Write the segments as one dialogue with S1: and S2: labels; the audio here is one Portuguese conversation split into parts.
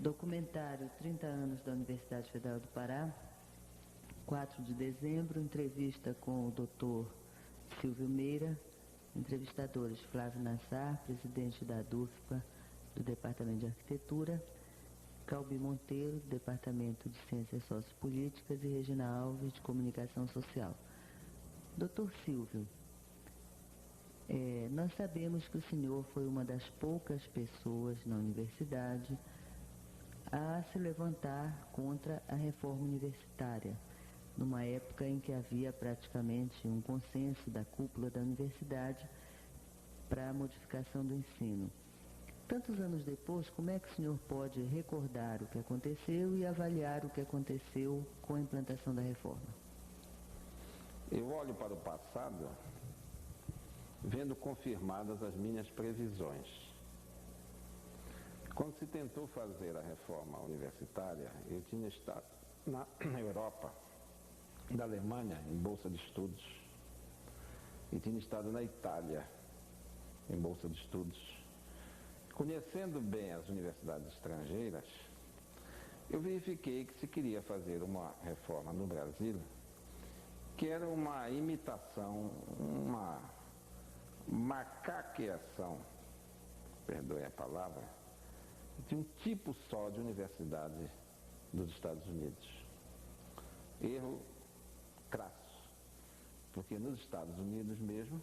S1: Documentário 30 anos da Universidade Federal do Pará, 4 de dezembro, entrevista com o Dr. Silvio Meira, entrevistadores Flávio Nassar, presidente da DUFPA, do Departamento de Arquitetura, Calbi Monteiro, do Departamento de Ciências Sociopolíticas, e Regina Alves, de Comunicação Social. Dr. Silvio, nós sabemos que o senhor foi uma das poucas pessoas na universidade a se levantar contra a reforma universitária, numa época em que havia praticamente um consenso da cúpula da universidade para a modificação do ensino. Tantos anos depois, como é que o senhor pode recordar o que aconteceu e avaliar o que aconteceu com a implantação da reforma?
S2: Eu olho para o passado, vendo confirmadas as minhas previsões. Quando se tentou fazer a reforma universitária, eu tinha estado na Europa, na Alemanha, em bolsa de estudos, e tinha estado na Itália, em bolsa de estudos. Conhecendo bem as universidades estrangeiras, eu verifiquei que se queria fazer uma reforma no Brasil, que era uma imitação, uma macaqueação, perdoe a palavra, de um tipo só de universidade dos Estados Unidos. Erro crasso, porque nos Estados Unidos mesmo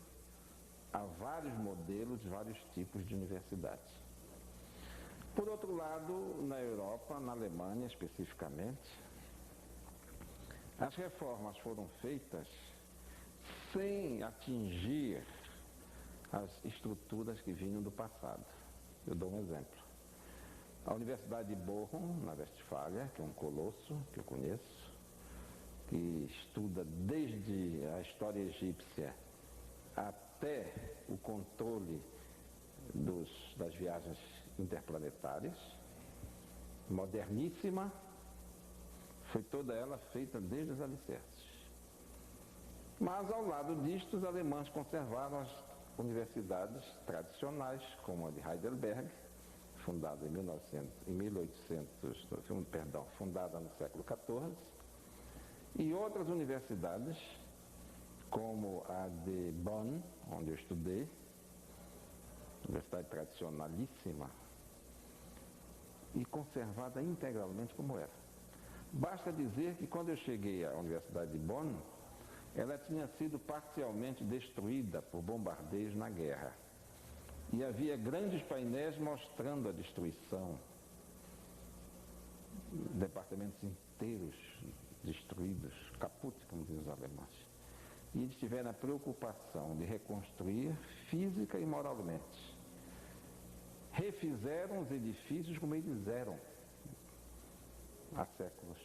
S2: há vários modelos, vários tipos de universidades. Por outro lado, na Europa, na Alemanha especificamente, as reformas foram feitas sem atingir as estruturas que vinham do passado. Eu dou um exemplo. A Universidade de Bochum, na Westfália, que é um colosso que eu conheço, que estuda desde a história egípcia até o controle das viagens interplanetárias, moderníssima, foi toda ela feita desde os alicerces. Mas ao lado disto, os alemães conservaram as universidades tradicionais, como a de Heidelberg, fundada fundada no século XIV, e outras universidades, como a de Bonn, onde eu estudei, universidade tradicionalíssima, e conservada integralmente como era. Basta dizer que quando eu cheguei à Universidade de Bonn, ela tinha sido parcialmente destruída por bombardeios na guerra. E havia grandes painéis mostrando a destruição. Departamentos inteiros destruídos, caput, como dizem os alemães. E eles tiveram a preocupação de reconstruir física e moralmente. Refizeram os edifícios como eles eram há séculos,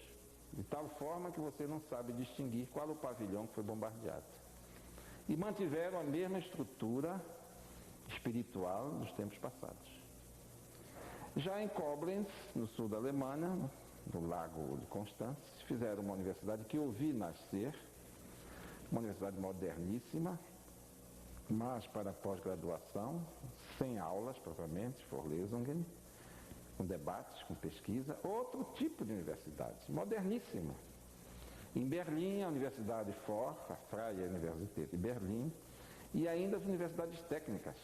S2: de tal forma que você não sabe distinguir qual o pavilhão que foi bombardeado. E mantiveram a mesma estrutura espiritual dos tempos passados. Já em Koblenz, no sul da Alemanha, no Lago de Constance, fizeram uma universidade que eu vi nascer, uma universidade moderníssima, mas para pós-graduação, sem aulas propriamente, Vorlesungen, com debates, com pesquisa, outro tipo de universidade, moderníssima. Em Berlim, a Universidade FOR, a Freie Universität de Berlim, e ainda as universidades técnicas,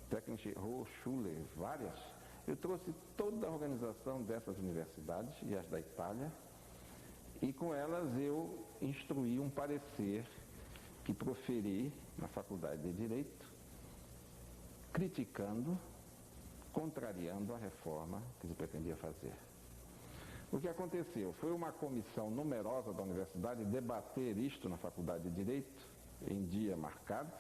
S2: Technische Hochschule, várias. Eu trouxe toda a organização dessas universidades e as da Itália, e com elas eu instruí um parecer que proferi na Faculdade de Direito, criticando, contrariando a reforma que se pretendia fazer. O que aconteceu? Foi uma comissão numerosa da universidade debater isto na Faculdade de Direito, em dia marcado.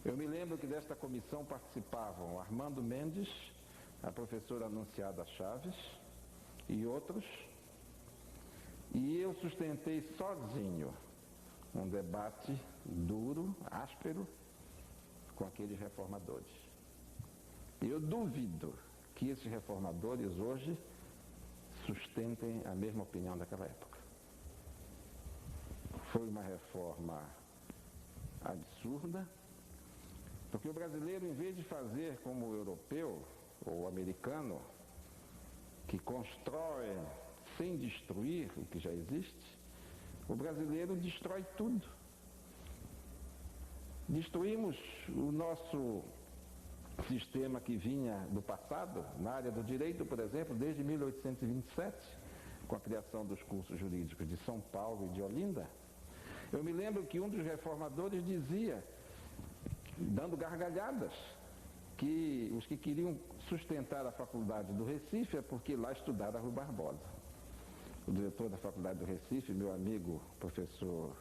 S2: Eu me lembro que desta comissão participavam Armando Mendes, a professora Anunciada Chaves e outros, e eu sustentei sozinho um debate duro, áspero, com aqueles reformadores. Eu duvido que esses reformadores hoje sustentem a mesma opinião daquela época. Foi uma reforma absurda, porque o brasileiro, em vez de fazer como o europeu ou o americano, que constrói sem destruir o que já existe, o brasileiro destrói tudo. Destruímos o nosso sistema que vinha do passado, na área do direito, por exemplo, desde 1827, com a criação dos cursos jurídicos de São Paulo e de Olinda. Eu me lembro que um dos reformadores dizia, dando gargalhadas, que os que queriam sustentar a faculdade do Recife é porque lá estudara Rui Barbosa. O diretor da faculdade do Recife, meu amigo professor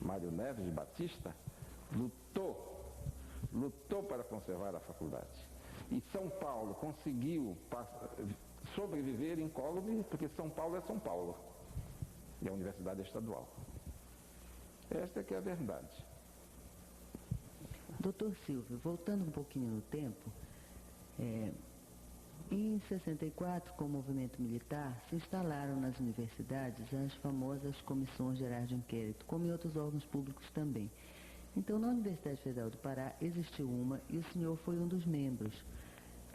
S2: Mário Neves de Batista, lutou para conservar a faculdade. E São Paulo conseguiu sobreviver incólume, porque São Paulo é São Paulo. E a universidade é estadual. Esta é que é a verdade.
S1: Doutor Silvio, voltando um pouquinho no tempo, em 64, com o movimento militar, se instalaram nas universidades as famosas comissões gerais de inquérito, como em outros órgãos públicos também. Então, na Universidade Federal do Pará existiu uma e o senhor foi um dos membros.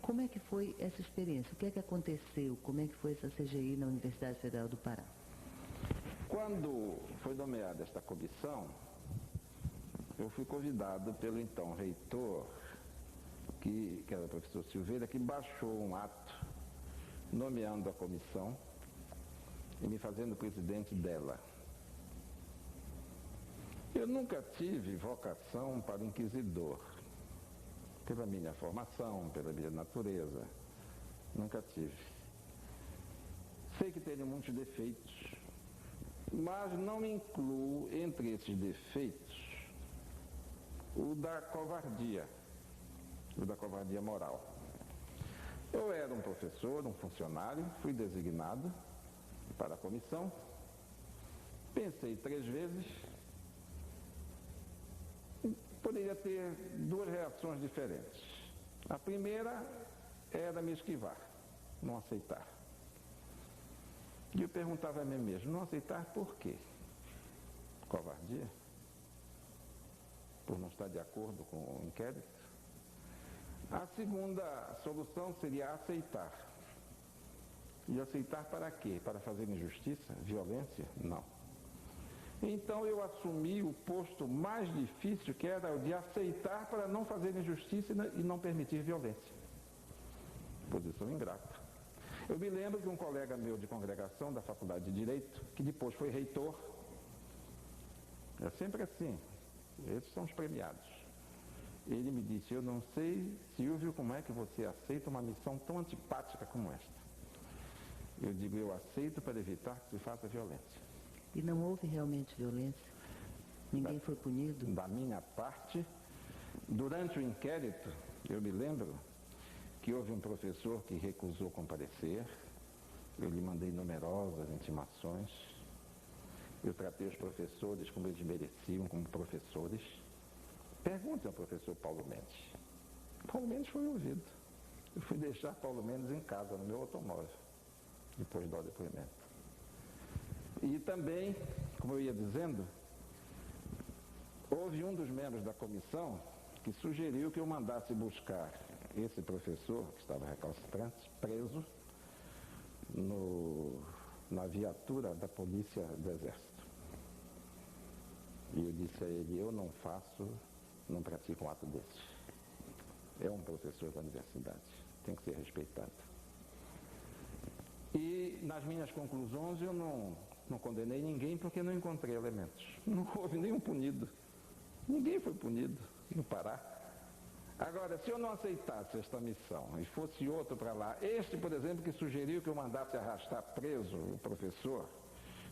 S1: Como é que foi essa experiência? O que é que aconteceu? Como é que foi essa CGI na Universidade Federal do Pará?
S2: Quando foi nomeada esta comissão, eu fui convidado pelo então reitor, que era o professor Silveira, que baixou um ato nomeando a comissão e me fazendo presidente dela. Eu nunca tive vocação para inquisidor, pela minha formação, pela minha natureza, nunca tive. Sei que tenho muitos defeitos, mas não me incluo entre esses defeitos o da covardia moral. Eu era um professor, um funcionário, fui designado para a comissão, pensei 3 vezes, poderia ter 2 reações diferentes. A primeira era me esquivar, não aceitar. E eu perguntava a mim mesmo, não aceitar por quê? Covardia? Por não estar de acordo com o inquérito? A segunda solução seria aceitar. E aceitar para quê? Para fazer injustiça? Violência? Não. Então eu assumi o posto mais difícil, que era o de aceitar para não fazer injustiça e não permitir violência. Posição ingrata. Eu me lembro que um colega meu de congregação da Faculdade de Direito, que depois foi reitor, é sempre assim, esses são os premiados. Ele me disse, eu não sei, Silvio, como é que você aceita uma missão tão antipática como esta? Eu digo, eu aceito para evitar que se faça violência.
S1: E não houve realmente violência? Ninguém foi punido?
S2: Da minha parte, durante o inquérito, eu me lembro que houve um professor que recusou comparecer, eu lhe mandei numerosas intimações, eu tratei os professores como eles mereciam, como professores. Perguntem ao professor Paulo Mendes. Paulo Mendes foi ouvido. Eu fui deixar Paulo Mendes em casa, no meu automóvel, depois do depoimento. E também, como eu ia dizendo, houve um dos membros da comissão que sugeriu que eu mandasse buscar esse professor, que estava recalcitrante, preso na viatura da polícia do Exército. E eu disse a ele, eu não pratico um ato desse. É um professor da universidade, tem que ser respeitado. E nas minhas conclusões eu não condenei ninguém porque não encontrei elementos. Não houve nenhum punido. Ninguém foi punido no Pará. Agora, se eu não aceitasse esta missão e fosse outro para lá, este, por exemplo, que sugeriu que eu mandasse arrastar preso o professor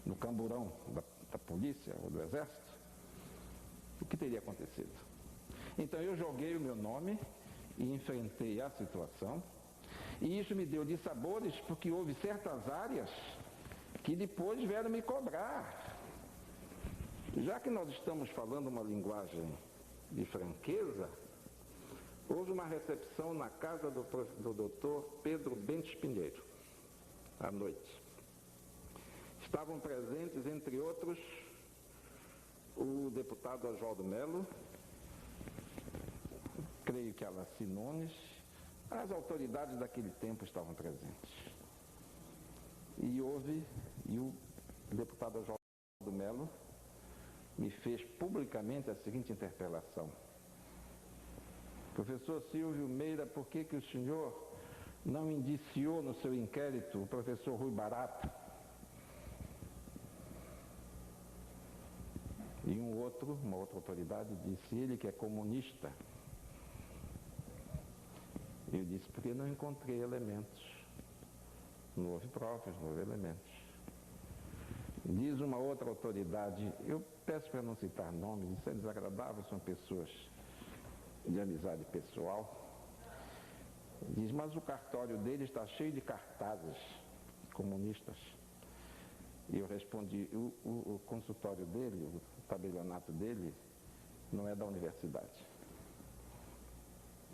S2: no camburão da polícia ou do Exército, o que teria acontecido? Então eu joguei o meu nome e enfrentei a situação, e isso me deu dissabores porque houve certas áreas que depois vieram me cobrar. Já que nós estamos falando uma linguagem de franqueza, houve uma recepção na casa do doutor Pedro Bentes Pinheiro, à noite. Estavam presentes, entre outros, o deputado Oswaldo Melo, creio que Alaci Nunes, as autoridades daquele tempo estavam presentes. E o deputado Oswaldo Melo me fez publicamente a seguinte interpelação: professor Silvio Meira, por que o senhor não indiciou no seu inquérito o professor Rui Barata? E uma outra autoridade disse: ele que é comunista. Eu disse: porque não encontrei elementos. Não houve provas, não houve elementos. Diz uma outra autoridade, eu peço para não citar nomes, isso é desagradável, são pessoas de amizade pessoal. Diz: mas o cartório dele está cheio de cartazes comunistas. E eu respondi: o consultório dele, o tabelionato dele, não é da universidade.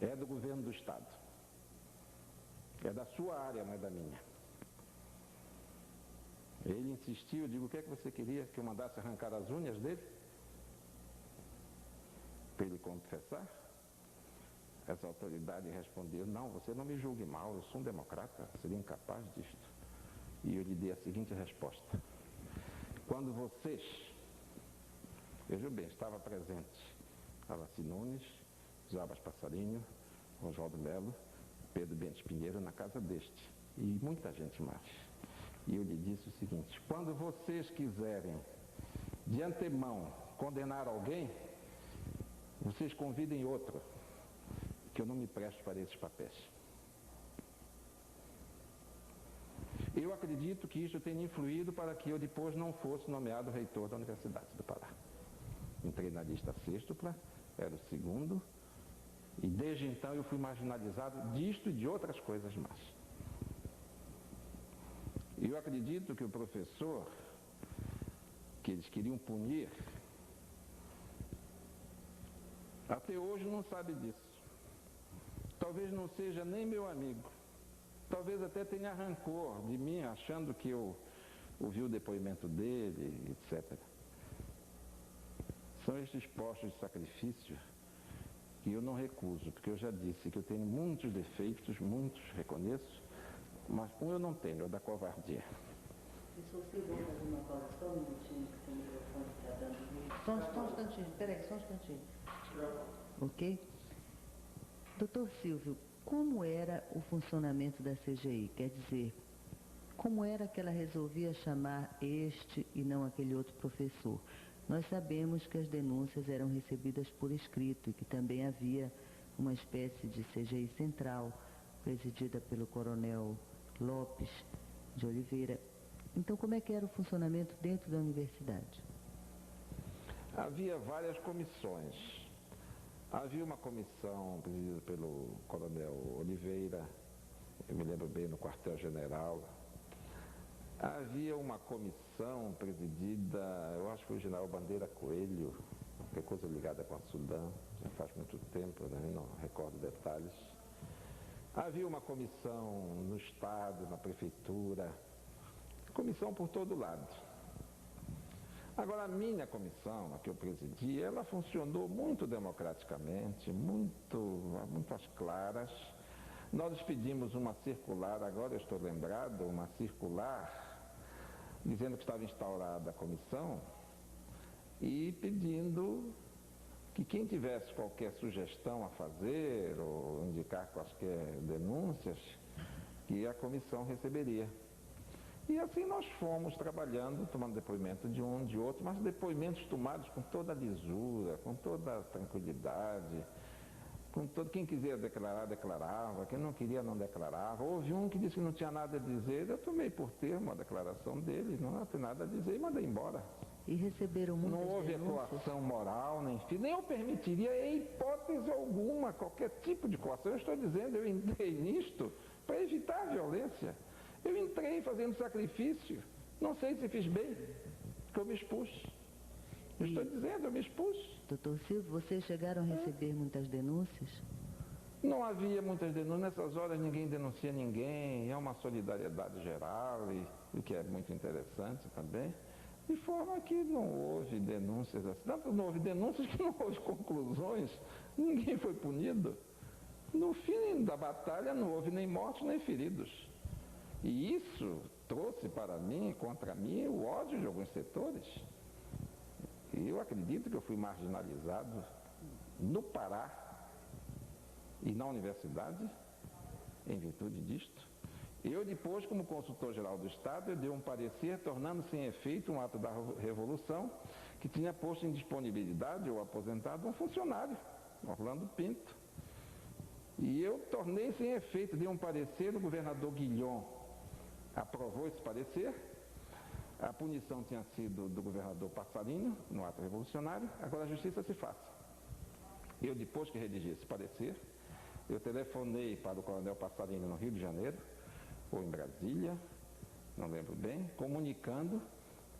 S2: É do governo do Estado. É da sua área, não é da minha. Ele insistiu, eu digo: o que é que você queria? Que eu mandasse arrancar as unhas dele? Para ele confessar? Essa autoridade respondeu: não, você não me julgue mal, eu sou um democrata, seria incapaz disto. E eu lhe dei a seguinte resposta: quando vocês, veja bem, estava presente Alaci Nunes, Jabas Passarinho, Oswaldo Melo, Pedro Bentes Pinheiro na casa deste, e muita gente mais. E eu lhe disse o seguinte: quando vocês quiserem de antemão condenar alguém, vocês convidem outro, que eu não me presto para esses papéis. Eu acredito que isso tenha influído para que eu depois não fosse nomeado reitor da Universidade do Pará. Entrei na lista sextupla, era o segundo, e desde então eu fui marginalizado disto e de outras coisas mais. Eu acredito que o professor, que eles queriam punir, até hoje não sabe disso. Talvez não seja nem meu amigo. Talvez até tenha rancor de mim, achando que eu ouvi o depoimento dele, etc. São estes postos de sacrifício que eu não recuso, porque eu já disse que eu tenho muitos defeitos, muitos reconheço, mas um eu não tenho, é o da covardia.
S1: Professor, se eu vou fazer uma pausa, só um minutinho, que seu microfone está dando... Só um instantinho, peraí, só um instantinho. Ok? Doutor Silvio, como era o funcionamento da CGI? Quer dizer, como era que ela resolvia chamar este e não aquele outro professor? Nós sabemos que as denúncias eram recebidas por escrito e que também havia uma espécie de CGI central, presidida pelo coronel Lopes de Oliveira. Então, como é que era o funcionamento dentro da universidade?
S2: Havia várias comissões. Havia uma comissão presidida pelo coronel Oliveira, eu me lembro bem, no quartel-general. Havia uma comissão presidida, eu acho que foi o general Bandeira Coelho, qualquer coisa ligada com a Sudã, já faz muito tempo, né? Não recordo detalhes. Havia uma comissão no Estado, na Prefeitura, comissão por todo lado. Agora, a minha comissão, a que eu presidi, ela funcionou muito democraticamente, muito às claras. Nós pedimos uma circular, agora eu estou lembrado, uma circular, dizendo que estava instaurada a comissão e pedindo que quem tivesse qualquer sugestão a fazer ou indicar quaisquer denúncias, que a comissão receberia. E assim nós fomos trabalhando, tomando depoimento de um, de outro, mas depoimentos tomados com toda a lisura, com toda a tranquilidade, com todo, quem quiser declarar, declarava, quem não queria, não declarava. Houve um que disse que não tinha nada a dizer, eu tomei por termo a declaração dele, não tem nada a dizer e mandei embora.
S1: E receberam muitas
S2: Não houve coação moral, nem eu permitiria em hipótese alguma qualquer tipo de coação. Eu estou dizendo, eu entrei nisto para evitar a violência. Eu entrei fazendo sacrifício, não sei se fiz bem, porque eu me expus. Eu estou dizendo, eu me expus.
S1: Doutor Silvio, vocês chegaram a receber muitas denúncias?
S2: Não havia muitas denúncias, nessas horas ninguém denuncia ninguém, é uma solidariedade geral, e o que é muito interessante também, de forma que não houve denúncias assim. Tanto não houve denúncias que não houve conclusões, ninguém foi punido. No fim da batalha não houve nem mortos nem feridos. E isso trouxe para mim, contra mim, o ódio de alguns setores. E eu acredito que eu fui marginalizado no Pará e na universidade em virtude disto. Eu depois, como consultor-geral do Estado, eu dei um parecer tornando sem efeito um ato da Revolução que tinha posto em disponibilidade ou aposentado um funcionário, Orlando Pinto. E eu tornei sem efeito, dei um parecer, o governador Guilhom aprovou esse parecer, a punição tinha sido do governador Passarinho, no ato revolucionário, agora a justiça se faça. Eu, depois que redigi esse parecer, eu telefonei para o coronel Passarinho no Rio de Janeiro, ou em Brasília, não lembro bem, comunicando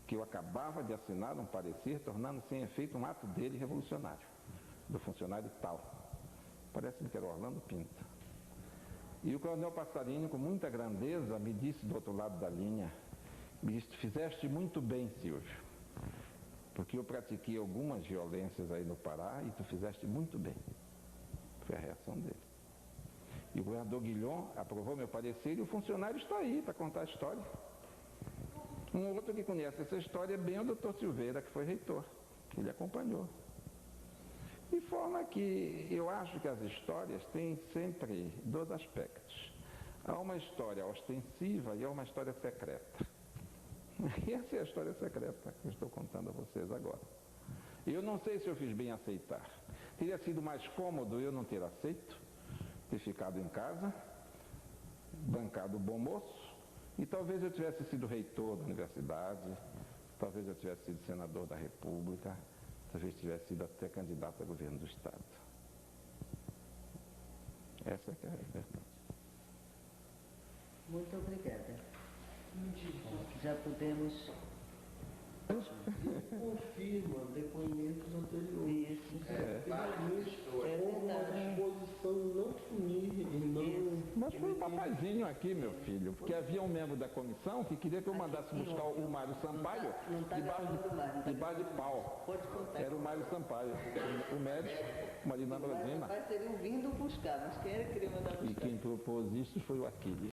S2: que eu acabava de assinar um parecer tornando sem efeito um ato dele revolucionário, do funcionário tal. Parece-me que era Orlando Pinto. E o coronel Passarinho, com muita grandeza, me disse do outro lado da linha, me disse: fizeste muito bem, Silvio, porque eu pratiquei algumas violências aí no Pará e tu fizeste muito bem. Foi a reação dele. E o governador Guilhom aprovou meu parecer e o funcionário está aí para contar a história. Um outro que conhece essa história é bem o doutor Silveira, que foi reitor, que ele acompanhou. De forma que eu acho que as histórias têm sempre dois aspectos. Há uma história ostensiva e há uma história secreta. E essa é a história secreta que eu estou contando a vocês agora. Eu não sei se eu fiz bem em aceitar. Teria sido mais cômodo eu não ter aceito, ter ficado em casa, bancado o bom moço, e talvez eu tivesse sido reitor da universidade, talvez eu tivesse sido senador da República, talvez tivesse sido até candidato a governo do Estado. Essa é que é a verdade.
S1: Muito obrigada. Já podemos...
S3: Confirma depoimentos anteriores.
S1: Isso.
S3: Finalmente,
S1: É
S3: como a
S1: verdade.
S3: disposição não punir e não...
S2: Mas foi um papazinho aqui, meu filho, porque havia um membro da comissão que queria que eu mandasse buscar o Mário Sampaio
S1: Não tá gravando mais, não tá
S2: debaixo de pau.
S1: Pode contar.
S2: Era o Mário Sampaio, o médico, Marina Brasina.
S1: Mas teriam vindo buscar, mas quem era que queria mandar buscar?
S2: E quem propôs isso foi o Aquiles.